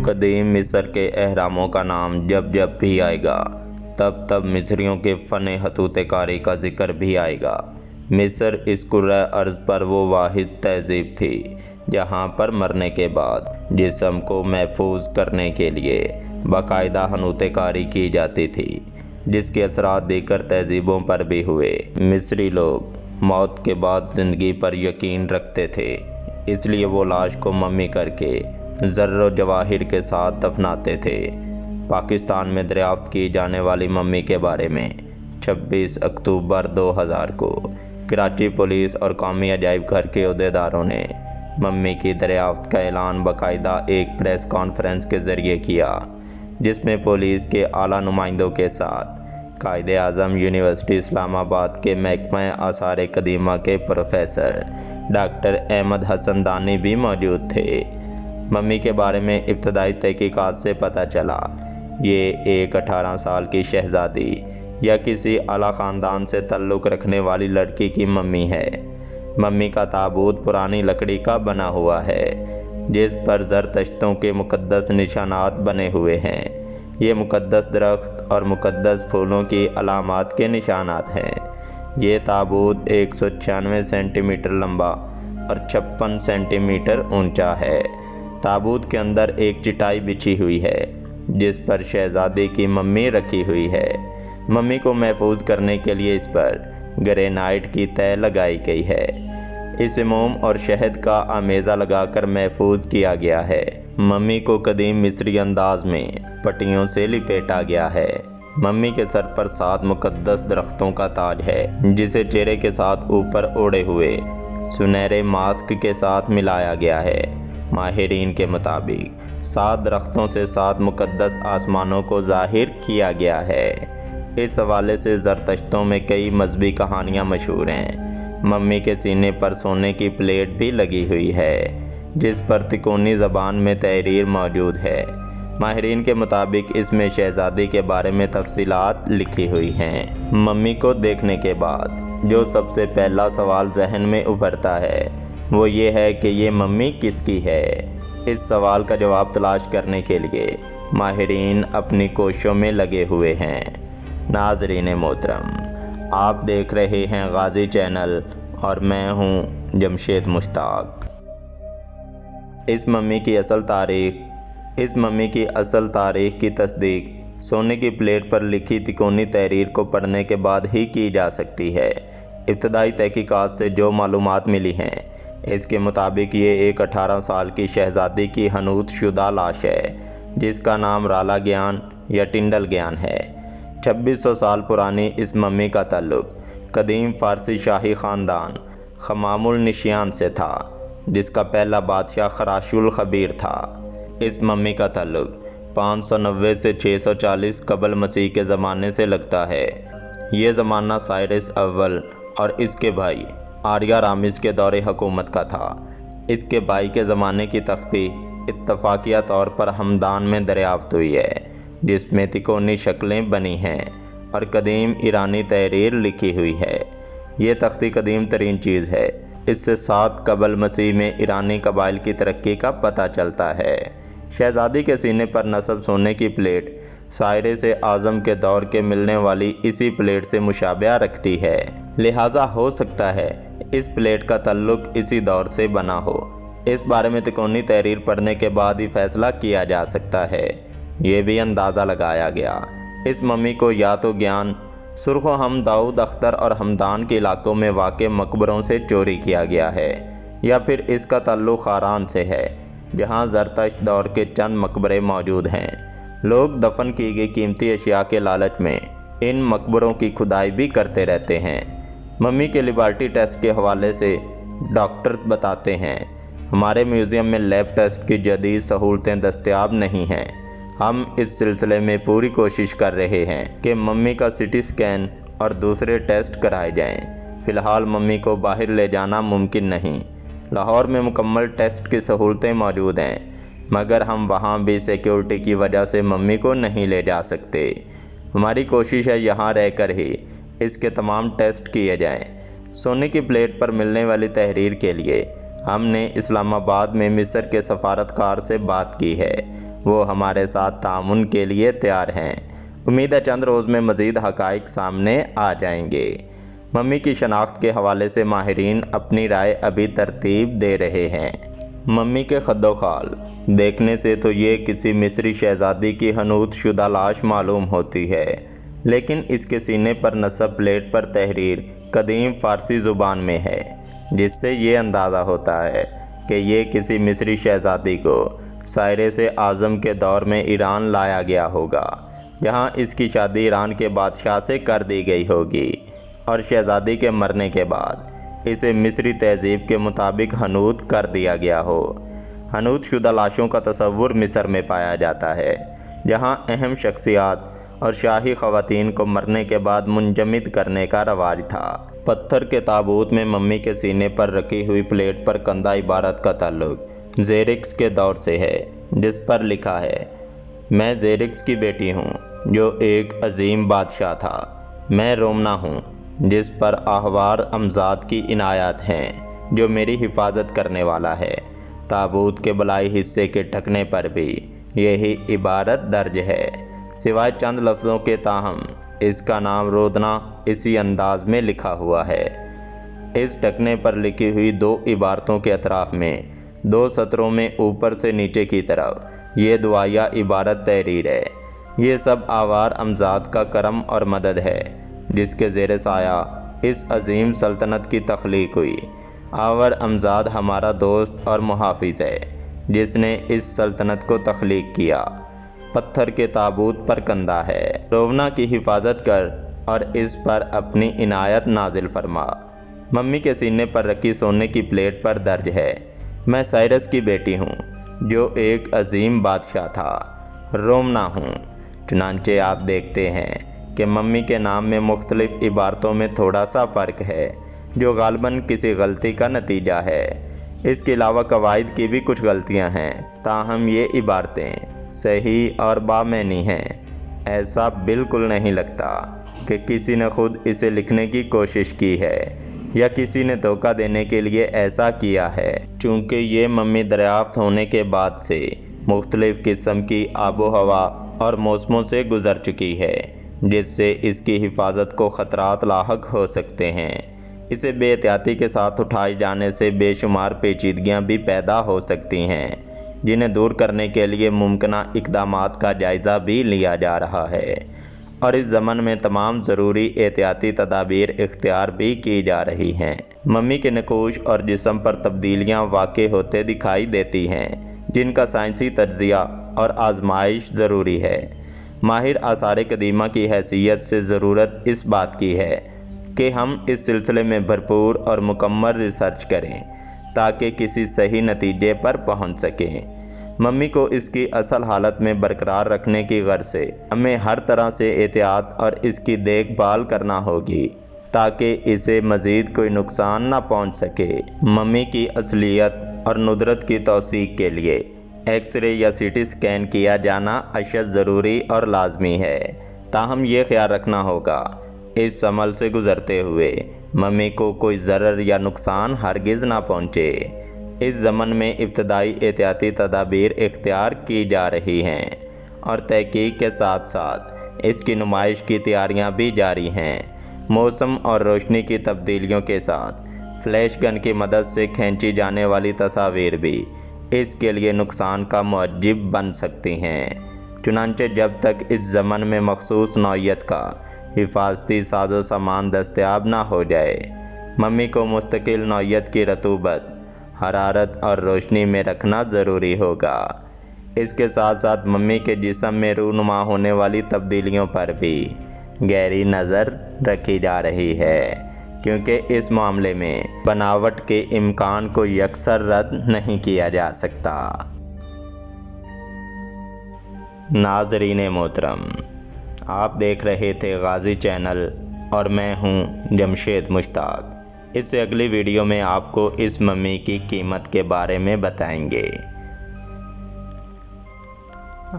قدیم مصر کے اہراموں کا نام جب جب بھی آئے گا تب تب مصریوں کے فن حتوطے کاری کا ذکر بھی آئے گا۔ مصر اس کرۂ ارض پر وہ واحد تہذیب تھی جہاں پر مرنے کے بعد جسم کو محفوظ کرنے کے لیے باقاعدہ حنوطے کاری کی جاتی تھی، جس کے اثرات دیگر تہذیبوں پر بھی ہوئے۔ مصری لوگ موت کے بعد زندگی پر یقین رکھتے تھے، اس لیے وہ لاش کو ممی کر کے زر و جواہر کے ساتھ دفناتے تھے۔ پاکستان میں دریافت کی جانے والی ممی کے بارے میں 26 اکتوبر 2000 کو کراچی پولیس اور قومی عجائب گھر کے عہدیداروں نے ممی کی دریافت کا اعلان باقاعدہ ایک پریس کانفرنس کے ذریعے کیا، جس میں پولیس کے اعلیٰ نمائندوں کے ساتھ قائد اعظم یونیورسٹی اسلام آباد کے محکمہ آثار قدیمہ کے پروفیسر ڈاکٹر احمد حسن دانی بھی موجود تھے۔ ممی کے بارے میں ابتدائی تحقیقات سے پتہ چلا یہ ایک 18 سال کی شہزادی یا کسی اعلیٰ خاندان سے تعلق رکھنے والی لڑکی کی ممی ہے۔ ممی کا تابوت پرانی لکڑی کا بنا ہوا ہے جس پر زرتشتوں کے مقدس نشانات بنے ہوئے ہیں۔ یہ مقدس درخت اور مقدس پھولوں کی علامات کے نشانات ہیں۔ یہ تابوت 196 سینٹی میٹر لمبا اور 56 سینٹی میٹر اونچا ہے۔ تابوت کے اندر ایک چٹائی بچھی ہوئی ہے جس پر شہزادی کی ممی رکھی ہوئی ہے۔ ممی کو محفوظ کرنے کے لیے اس پر گرینائٹ کی تہ لگائی گئی ہے۔ اسے موم اور شہد کا آمیزہ لگا کر محفوظ کیا گیا ہے۔ ممی کو قدیم مصری انداز میں پٹیوں سے لپیٹا گیا ہے۔ ممی کے سر پر 7 مقدس درختوں کا تاج ہے جسے چہرے کے ساتھ اوپر اوڑے ہوئے سنہرے ماسک کے ساتھ ملایا گیا ہے۔ ماہرین کے مطابق 7 درختوں سے 7 مقدس آسمانوں کو ظاہر کیا گیا ہے۔ اس حوالے سے زرتشتوں میں کئی مذہبی کہانیاں مشہور ہیں۔ ممی کے سینے پر سونے کی پلیٹ بھی لگی ہوئی ہے جس پر تکونی زبان میں تحریر موجود ہے۔ ماہرین کے مطابق اس میں شہزادی کے بارے میں تفصیلات لکھی ہوئی ہیں۔ ممی کو دیکھنے کے بعد جو سب سے پہلا سوال ذہن میں ابھرتا ہے وہ یہ ہے کہ یہ ممی کس کی ہے۔ اس سوال کا جواب تلاش کرنے کے لیے ماہرین اپنی کوششوں میں لگے ہوئے ہیں۔ ناظرین محترم، آپ دیکھ رہے ہیں غازی چینل اور میں ہوں جمشید مشتاق۔ اس ممی کی اصل تاریخ کی تصدیق سونے کی پلیٹ پر لکھی تکونی تحریر کو پڑھنے کے بعد ہی کی جا سکتی ہے۔ ابتدائی تحقیقات سے جو معلومات ملی ہیں اس کے مطابق یہ ایک 18 سال کی شہزادی کی حنوط شدہ لاش ہے جس کا نام رالا گیان یا ٹنڈل گیان ہے۔ 2600 سال پرانی اس ممی کا تعلق قدیم فارسی شاہی خاندان خمام النشیان سے تھا جس کا پہلا بادشاہ خراش الخبیر تھا۔ اس ممی کا تعلق 590 سے 640 قبل مسیح کے زمانے سے لگتا ہے۔ یہ زمانہ سائرس اول اور اس کے بھائی آریہ رامز کے دور حکومت کا تھا۔ اس کے بھائی کے زمانے کی تختی اتفاقیہ طور پر ہمدان میں دریافت ہوئی ہے جس میں تکونی شکلیں بنی ہیں اور قدیم ایرانی تحریر لکھی ہوئی ہے۔ یہ تختی قدیم ترین چیز ہے۔ اس سے 7 قبل مسیح میں ایرانی قبائل کی ترقی کا پتہ چلتا ہے۔ شہزادی کے سینے پر نصب سونے کی پلیٹ سائرس اعظم کے دور کے ملنے والی اسی پلیٹ سے مشابہت رکھتی ہے، لہٰذا ہو سکتا ہے اس پلیٹ کا تعلق اسی دور سے بنا ہو۔ اس بارے میں تکونی تحریر پڑھنے کے بعد ہی فیصلہ کیا جا سکتا ہے۔ یہ بھی اندازہ لگایا گیا اس ممی کو یا تو گیان، سرخ و ہم داؤد اختر اور ہمدان کے علاقوں میں واقع مقبروں سے چوری کیا گیا ہے یا پھر اس کا تعلق خاران سے ہے جہاں زرتشت دور کے چند مقبرے موجود ہیں۔ لوگ دفن کی گئی قیمتی اشیاء کے لالچ میں ان مقبروں کی کھدائی بھی کرتے رہتے ہیں۔ ممی کے لیبارٹری ٹیسٹ کے حوالے سے ڈاکٹر بتاتے ہیں، ہمارے میوزیم میں لیب ٹیسٹ کی جدید سہولتیں دستیاب نہیں ہیں۔ ہم اس سلسلے میں پوری کوشش کر رہے ہیں کہ ممی کا سی ٹی اسکین اور دوسرے ٹیسٹ کرائے جائیں۔ فی الحال ممی کو باہر لے جانا ممکن نہیں۔ لاہور میں مکمل ٹیسٹ کی سہولتیں موجود ہیں مگر ہم وہاں بھی سیکیورٹی کی وجہ سے ممی کو نہیں لے جا سکتے۔ ہماری کوشش ہے یہاں رہ کر ہی اس کے تمام ٹیسٹ کیے جائیں۔ سونے کی پلیٹ پر ملنے والی تحریر کے لیے ہم نے اسلام آباد میں مصر کے سفارتکار سے بات کی ہے وہ ہمارے ساتھ تعاون کے لیے تیار ہیں۔ امید ہے چند روز میں مزید حقائق سامنے آ جائیں گے۔ ممی کی شناخت کے حوالے سے ماہرین اپنی رائے ابھی ترتیب دے رہے ہیں۔ ممی کے خد و خال دیکھنے سے تو یہ کسی مصری شہزادی کی حنوط شدہ لاش معلوم ہوتی ہے، لیکن اس کے سینے پر نصب پلیٹ پر تحریر قدیم فارسی زبان میں ہے، جس سے یہ اندازہ ہوتا ہے کہ یہ کسی مصری شہزادی کو سائرس اعظم کے دور میں ایران لایا گیا ہوگا، جہاں اس کی شادی ایران کے بادشاہ سے کر دی گئی ہوگی اور شہزادی کے مرنے کے بعد اسے مصری تہذیب کے مطابق حنوط کر دیا گیا ہو۔ حنوط شدہ لاشوں کا تصور مصر میں پایا جاتا ہے، جہاں اہم شخصیات اور شاہی خواتین کو مرنے کے بعد منجمد کرنے کا رواج تھا۔ پتھر کے تابوت میں ممی کے سینے پر رکھی ہوئی پلیٹ پر کندہ عبارت کا تعلق زیرکس کے دور سے ہے، جس پر لکھا ہے: میں زیرکس کی بیٹی ہوں جو ایک عظیم بادشاہ تھا۔ میں رومنا ہوں جس پر احوار امزاد کی عنایات ہیں، جو میری حفاظت کرنے والا ہے۔ تابوت کے بالائی حصے کے ڈھکنے پر بھی یہی عبارت درج ہے، سوائے چند لفظوں کے، تاہم اس کا نام رودنا اسی انداز میں لکھا ہوا ہے۔ اس ڈھکنے پر لکھی ہوئی دو عبارتوں کے اطراف میں 2 سطروں میں اوپر سے نیچے کی طرف یہ دعائیہ عبارت تحریر ہے: یہ سب احوار امزاد کا کرم اور مدد ہے، جس کے زیر سایہ اس عظیم سلطنت کی تخلیق ہوئی۔ احوار امزاد ہمارا دوست اور محافظ ہے، جس نے اس سلطنت کو تخلیق کیا۔ پتھر کے تابوت پر کندہ ہے، رومنا کی حفاظت کر اور اس پر اپنی عنایت نازل فرما۔ ممی کے سینے پر رکھی سونے کی پلیٹ پر درج ہے: میں سائرس کی بیٹی ہوں جو ایک عظیم بادشاہ تھا، رومنا ہوں۔ چنانچہ آپ دیکھتے ہیں کہ ممی کے نام میں مختلف عبارتوں میں تھوڑا سا فرق ہے، جو غالباً کسی غلطی کا نتیجہ ہے۔ اس کے علاوہ قواعد کی بھی کچھ غلطیاں ہیں، تاہم یہ عبارتیں صحیح اور بامعنی ہیں۔ ایسا بالکل نہیں لگتا کہ کسی نے خود اسے لکھنے کی کوشش کی ہے یا کسی نے دھوکہ دینے کے لیے ایسا کیا ہے، چونکہ یہ ممی دریافت ہونے کے بعد سے مختلف قسم کی آب و ہوا اور موسموں سے گزر چکی ہے، جس سے اس کی حفاظت کو خطرات لاحق ہو سکتے ہیں۔ اسے بے احتیاطی کے ساتھ اٹھائے جانے سے بے شمار پیچیدگیاں بھی پیدا ہو سکتی ہیں، جنہیں دور کرنے کے لیے ممکنہ اقدامات کا جائزہ بھی لیا جا رہا ہے، اور اس ضمن میں تمام ضروری احتیاطی تدابیر اختیار بھی کی جا رہی ہیں۔ ممی کے نقوش اور جسم پر تبدیلیاں واقع ہوتے دکھائی دیتی ہیں، جن کا سائنسی تجزیہ اور آزمائش ضروری ہے۔ ماہر آثار قدیمہ کی حیثیت سے ضرورت اس بات کی ہے کہ ہم اس سلسلے میں بھرپور اور مکمل ریسرچ کریں تاکہ کسی صحیح نتیجے پر پہنچ سکیں۔ ممی کو اس کی اصل حالت میں برقرار رکھنے کی غرض سے ہمیں ہر طرح سے احتیاط اور اس کی دیکھ بھال کرنا ہوگی تاکہ اسے مزید کوئی نقصان نہ پہنچ سکے۔ ممی کی اصلیت اور ندرت کی توثیق کے لیے ایکس رے یا سی ٹی سکین کیا جانا اشد ضروری اور لازمی ہے، تاہم یہ خیال رکھنا ہوگا اس عمل سے گزرتے ہوئے ممی کو کوئی ضرر یا نقصان ہرگز نہ پہنچے۔ اس ضمن میں ابتدائی احتیاطی تدابیر اختیار کی جا رہی ہیں اور تحقیق کے ساتھ ساتھ اس کی نمائش کی تیاریاں بھی جاری ہیں۔ موسم اور روشنی کی تبدیلیوں کے ساتھ فلیش گن کی مدد سے کھینچی جانے والی تصاویر بھی اس کے لیے نقصان کا موجب بن سکتی ہیں۔ چنانچہ جب تک اس ضمن میں مخصوص نوعیت کا حفاظتی ساز و سامان دستیاب نہ ہو جائے، ممی کو مستقل نوعیت کی رطوبت، حرارت اور روشنی میں رکھنا ضروری ہوگا۔ اس کے ساتھ ساتھ ممی کے جسم میں رونما ہونے والی تبدیلیوں پر بھی گہری نظر رکھی جا رہی ہے، کیونکہ اس معاملے میں بناوٹ کے امکان کو یکسر رد نہیں کیا جا سکتا۔ ناظرین محترم، آپ دیکھ رہے تھے غازی چینل اور میں ہوں جمشید مشتاق۔ اس سے اگلی ویڈیو میں آپ کو اس ممی کی قیمت کے بارے میں بتائیں گے۔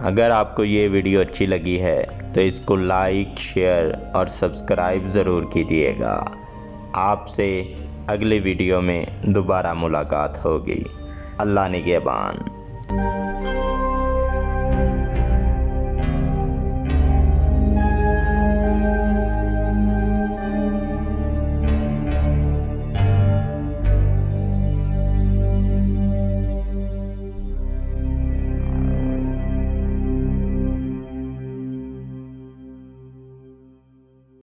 اگر آپ کو یہ ویڈیو اچھی لگی ہے تو اس کو لائک، شیئر اور سبسکرائب ضرور کیجیے گا۔ آپ سے اگلی ویڈیو میں دوبارہ ملاقات ہوگی۔ اللہ نگہبان۔